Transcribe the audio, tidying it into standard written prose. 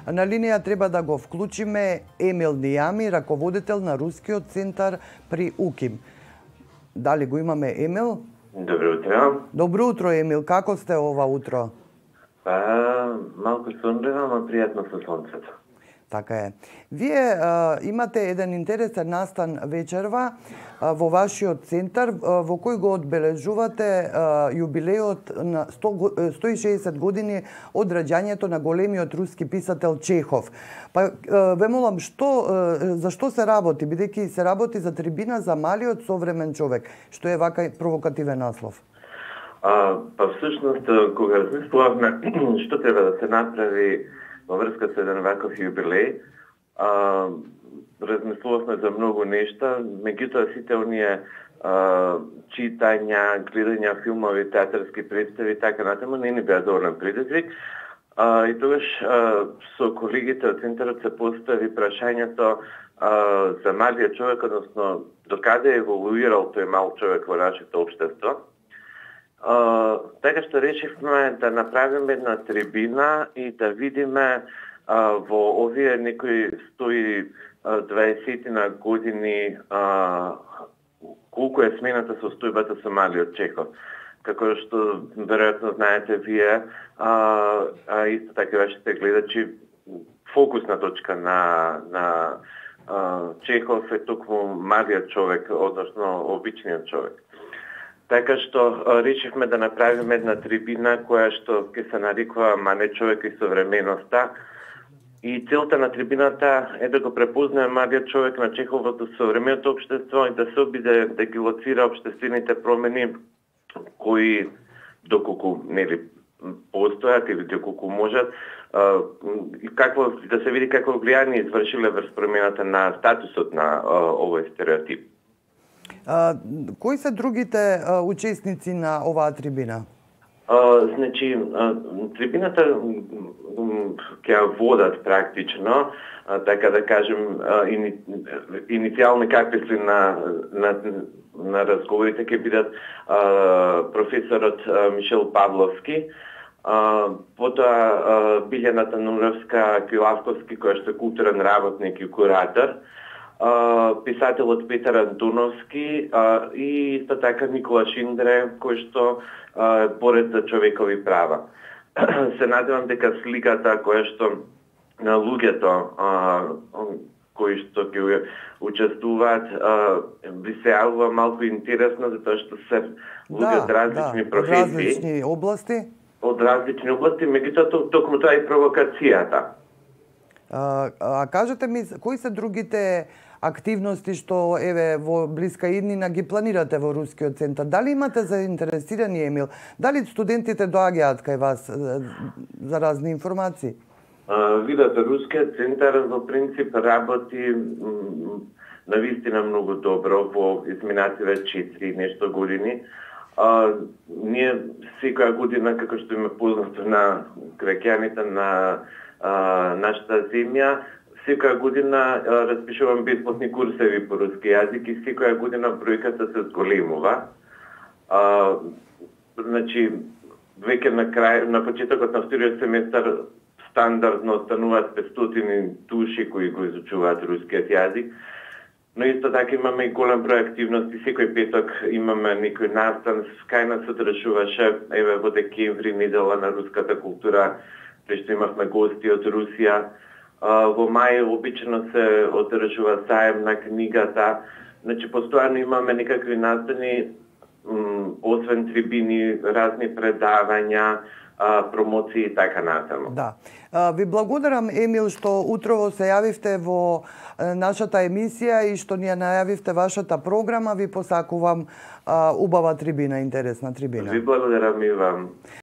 На линија треба да го вклучиме Емил Нијами, раководител на Рускиот центар при УКИМ. Дали го имаме Емил? Добро утро. Добро утро, Емил. Како сте ова утро? Малку сонлива, ама пријатно со сонцето. Така е. Вие имате еден интересен настан вечерва во вашиот центар, во кој го одбележувате јубилеот на 160 години од раѓањето на големиот руски писател Чехов. Па ве молам, за што се работи, бидејќи се работи за трибина за малиот современ човек, што е вака провокативен наслов? Па всушност, кога размислувавме што треба да се направи во врска со еден ваков јубилеј, размислувавме за многу нешта, меѓутоа сите оние читања, гледања филмови, театарски представи, така натаму, не ни беа доволен предизвик. И тогаш со колегите од центарот се постави прашањето за малиот човек, односно докаде еволуирал тој мал човек во нашето општество. Така што решивме да направиме една трибина и да видиме во овие некои 120 на години колку е смената состојбата со малиот Чехов. Како што веројатно знаете вие, исто така вашите гледачи, фокусна точка на Чехов е токму малиот човек, односно обичниот човек. Така што решивме да направиме една трибина која што ќе се нарекува "Малиот човек и современоста". И целта на трибината е да го препознае малиот човек на Чехов во современото општество и да се обиде да ги лоцира општествените промени кои доколку нели постојат или доколку можат, и какво да се види какво влијание извршиле врз промената на статусот на овој стереотип. Кои се другите учесници на оваа трибина? Значи, трибината ќе водат практично, така да кажем, иницијални каписли на разговорите ќе бидат професорот Мишел Павловски, потоа Билјана Тануровска-Килавковски, која што е културен работник и куратор, писателот Петар Антоновски и исто така Никола Шиндре, кој што е борец за човекови права. Се надевам дека сликата која што на луѓето кои што ќе учествуваат ви се јавува малку интересно, затоа што се луѓе од различни професии. Од различни области. Од различни области, меѓутоа токму тоа е провокацијата. Кажете ми, кои се другите активности што еве во блиска иднина ги планирате во Рускиот центар? Дали имате заинтересирани, Емил? Дали студентите доаѓаат кај вас за разни информации? Видете, Рускиот центар во принцип работи навистина многу добро во изминативе 4 нешто години. Ние секоја година, како што им е познато на граѓаните на нашата земја, секоја година распишувам бесплатни курсеви по руски јазик и секоја година бројката се зголемува. Значи, веќе на почетокот на вториот семестар стандардно остануваат 500 души кои го изучуваат рускиот јазик, но исто така имаме и голем број активности. Секој петок имаме некој настан, кај нас се одржуваше еве во декември недела на руската култура, кај што имавме гости од Русија. Во мај обично се одржува саем на книгата. Значи, постојано имаме некакви настани, освен трибини, разни предавања, промоции и така натаму. Да. Ви благодарам, Емил, што утрово се јавивте во нашата емисија и што ни ја најавивте вашата програма. Ви посакувам убава трибина, интересна трибина. Ви благодарам и вам.